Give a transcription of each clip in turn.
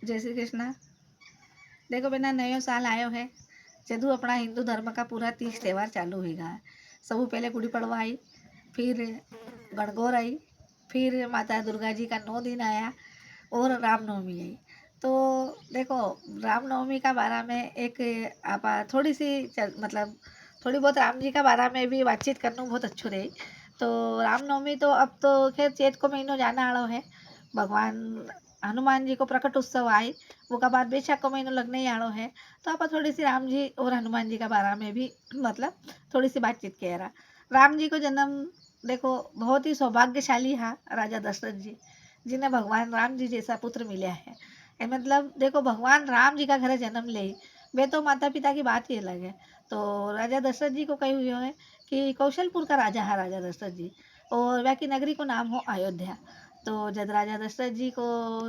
जय श्री कृष्ण। देखो बेटा, नयो साल आयो है जदू अपना हिंदू धर्म का पूरा 30 त्यौहार चालू होगा। सबू पहले गुड़ी पड़वा आई, फिर गणगौर आई, फिर माता दुर्गा जी का 9 दिन आया और रामनवमी आई। तो देखो, रामनवमी का बारे में एक आप थोड़ी सी मतलब थोड़ी बहुत राम जी का बारे में भी बातचीत करना बहुत अच्छो रही। तो रामनवमी तो अब तो खैर चैत को महीनों जाना आड़ो है। भगवान हनुमान जी को प्रकट उत्सव आए, वो का बाद बैसाख को महीनों लगने ही आड़ो है। तो आप थोड़ी सी राम जी और हनुमान जी का बारे में भी मतलब थोड़ी सी बातचीत कह रहा। राम जी को जन्म देखो बहुत ही सौभाग्यशाली है राजा दशरथ जी, जिन्हें भगवान राम जी जैसा पुत्र मिला है। मतलब देखो, भगवान राम जी का घर जन्म ले, वे तो माता पिता की बात ही अलग है। तो राजा दशरथ जी को कही हुई है कि कौशलपुर का राजा है राजा दशरथ जी, और वह की नगरी को नाम हो अयोध्या। तो जब राजा दशरथ जी को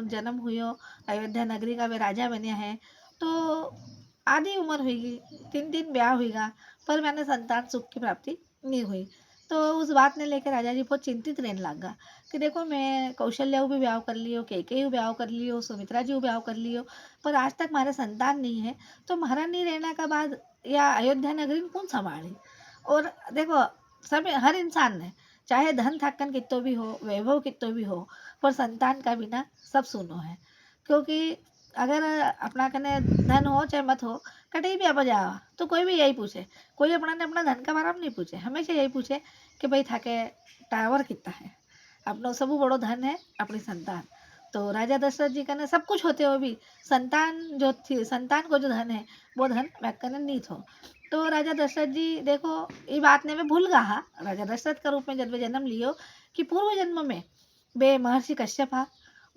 जन्म हुई, अयोध्या नगरी का वे राजा बने हैं। तो आधी उम्र हुई, 3 दिन ब्याह हुईगा, पर मैंने संतान सुख की प्राप्ति नहीं हुई। तो उस बात ने लेकर राजा जी बहुत चिंतित रहने लगा कि देखो, मैं कौशल्या भी ब्याह कर लियो, कैकेयी ब्याह कर लियो, सुमित्रा जी ब्याह कर लियो, पर आज तक हमारे संतान नहीं है। तो महाराज नहीं रहने का बाद या अयोध्या नगरी में कौन संभाले। और देखो, सब हर इंसान ने चाहे धन थाकन कितो भी हो, वैभव कितो भी हो, पर संतान का बिना सब सुनो है। क्योंकि अगर अपना कने धन हो चाहे मत हो, कहीं भी आप जाओ तो कोई भी यही पूछे, कोई अपना ने अपना धन का बारे में नहीं पूछे, हमेशा यही पूछे कि भाई थाके टावर कितना है। अपना सबू बड़ो धन है अपनी संतान। तो राजा दशरथ जी का ने सब कुछ होते हुए भी संतान जो थी, संतान को जो धन है वो धन मैकने नहीं थो। तो राजा दशरथ जी देखो, ये बात ने मैं भूल गया राजा दशरथ का रूप में जब वे जन्म लियो कि पूर्व जन्म में वे महर्षि कश्यप हा,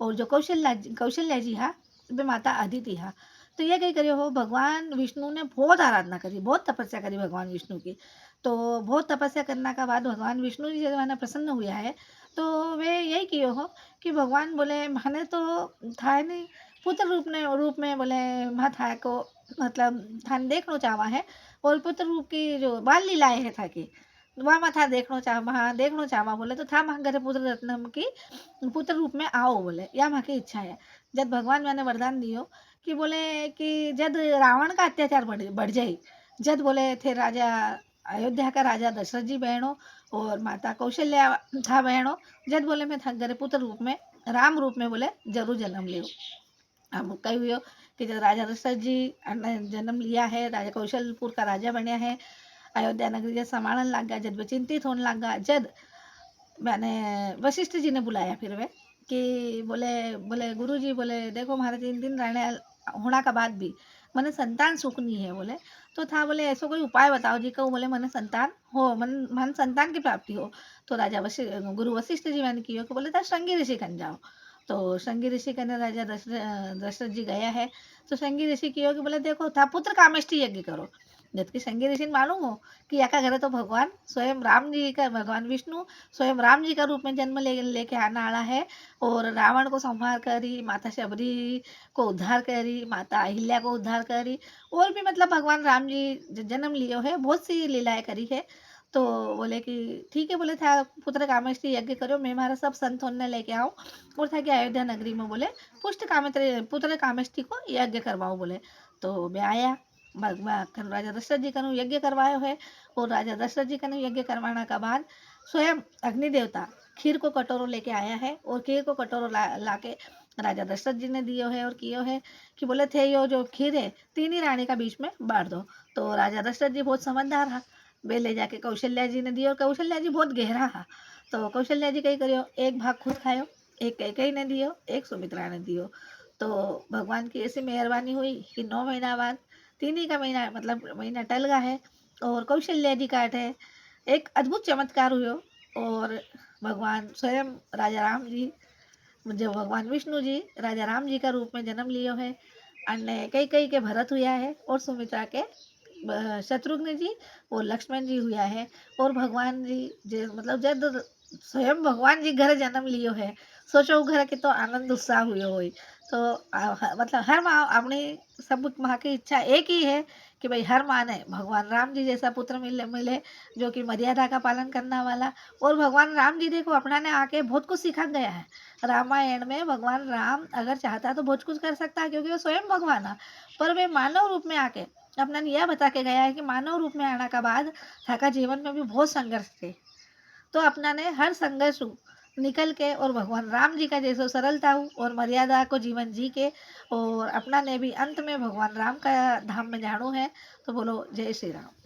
और जो कौशल्या जी हा वे माता अदिति हा। तो ये कही करियो हो, भगवान विष्णु ने बहुत आराधना करी, बहुत तपस्या करी भगवान विष्णु की। तो बहुत तपस्या करने का बाद भगवान विष्णु जी जब मैंने प्रसन्न हुआ है, तो वे यही किए हो कि भगवान बोले मैंने तो था नहीं पुत्र रूप में बोले मैं था को मतलब थान देखना चाहवा है, और पुत्र रूप की जो बाल लीलाएं है था कि वह मैं था देखना चाहवा बोले, तो था वहाँ घर पुत्र रत्नम की पुत्र रूप में आओ बोले, या माँ की इच्छा है। जब भगवान मैंने वरदान दियो कि बोले कि जब रावण का अत्याचार बढ़ जाए, जब बोले थे राजा अयोध्या का राजा दशरथ जी बहनों और माता कौशल्या था बहनों, जब बोले मैं था घर पुत्र रूप में राम रूप में बोले जरूर जन्म लियो। अब कही हुई हो कि जब राजा दशरथ जी ने जन्म लिया है, राजा कौशलपुर का राजा बनया है, अयोध्या नगरी जब संभालन लग गया, जब चिंतित होने लगा, जब मैंने वशिष्ठ जी ने बुलाया फिर वे कि बोले बोले गुरु जी बोले देखो, हमारे 3 दिन रहने होना का बाद भी मैंने संतान सुख नहीं है बोले। तो था बोले ऐसा कोई उपाय बताओ जी को, बोले मैंने संतान हो मन संतान की प्राप्ति हो। तो राजा गुरु वशिष्ठ जी मैंने किया कि बोले था श्रृंगी ऋषि कन जाओ। तो श्रृंगी ऋषि कने राजा दशरथ जी गया है। तो श्रृंगी ऋषि की कि बोले देखो था पुत्र कामेष्टि यज्ञ करो। जबकि श्रृंगी ऋषि मालूम हो कि या का घर तो भगवान स्वयं राम जी का, भगवान विष्णु स्वयं राम जी का रूप में जन्म लेके आना आला है, और रावण को संहार करी, माता शबरी को उद्धार करी, माता अहिल्या को उद्धार करी, और भी मतलब भगवान राम जी जन्म लियो है, बहुत सी लीलाएं करी है। तो बोले कि ठीक है, बोले था पुत्र कामेष्टि यज्ञ करो, मैं हमारा सब संत होने लेके आऊँ, और था कि अयोध्या नगरी में बोले पुत्र कामेष्टि को यज्ञ करवाओ बोले। तो मैं आया राजा दशरथ जी का यज्ञ करवायो है, और राजा दशरथ जी का यज्ञ करवाने का बाद स्वयं अग्नि देवता खीर को कटोरो लेके आया है, और खीर को कटोरो लाके राजा दशरथ जी ने दियो है और कियो है कि बोले थे यो जो खीर है 3 ही रानी का बीच में बांट दो। तो राजा दशरथ जी बहुत समझदार है, वे ले जाके कौशल्या जी ने दियो, और कौशल्या जी बहुत गहरा है। तो कौशल्या जी कही करियो, एक भाग खुद खायो, एक कैकेयी ने दियो, एक सुमित्रा ने दियो। तो भगवान की ऐसी मेहरबानी हुई कि 9 महीना बाद 3 ही का महीना मतलब महीना टल गया है, और कौशल्या जी का है एक अद्भुत चमत्कार हुयो। और भगवान स्वयं राजा राम जी, जब भगवान विष्णु जी राजा राम जी का रूप में जन्म लियो है, अन्य कई कई के भरत हुआ है, और सुमित्रा के शत्रुघ्न जी और लक्ष्मण जी हुआ है। और भगवान जी मतलब जब स्वयं भगवान जी घर जन्म लियो है, सोचो घर के तो आनंद उत्साह हुए हो। तो मतलब हर माँ अपनी सब माँ की इच्छा एक ही है कि भाई हर माँ ने भगवान राम जी जैसा पुत्र मिले मिले जो कि मर्यादा का पालन करने वाला। और भगवान राम जी देखो अपना ने आके बहुत कुछ सिखा गया है। रामायण में भगवान राम अगर चाहता तो बहुत कुछ कर सकता है, क्योंकि वो स्वयं भगवान है। पर वे मानव रूप में आके अपना ने यह बता के गया है कि मानव रूप में आने का बाद थाका जीवन में भी बहुत संघर्ष थे। तो अपना ने हर संघर्ष निकल के और भगवान राम जी का जैसे सरलता हो और मर्यादा को जीवन जी के, और अपना ने भी अंत में भगवान राम का धाम में जानो है। तो बोलो जय श्री राम।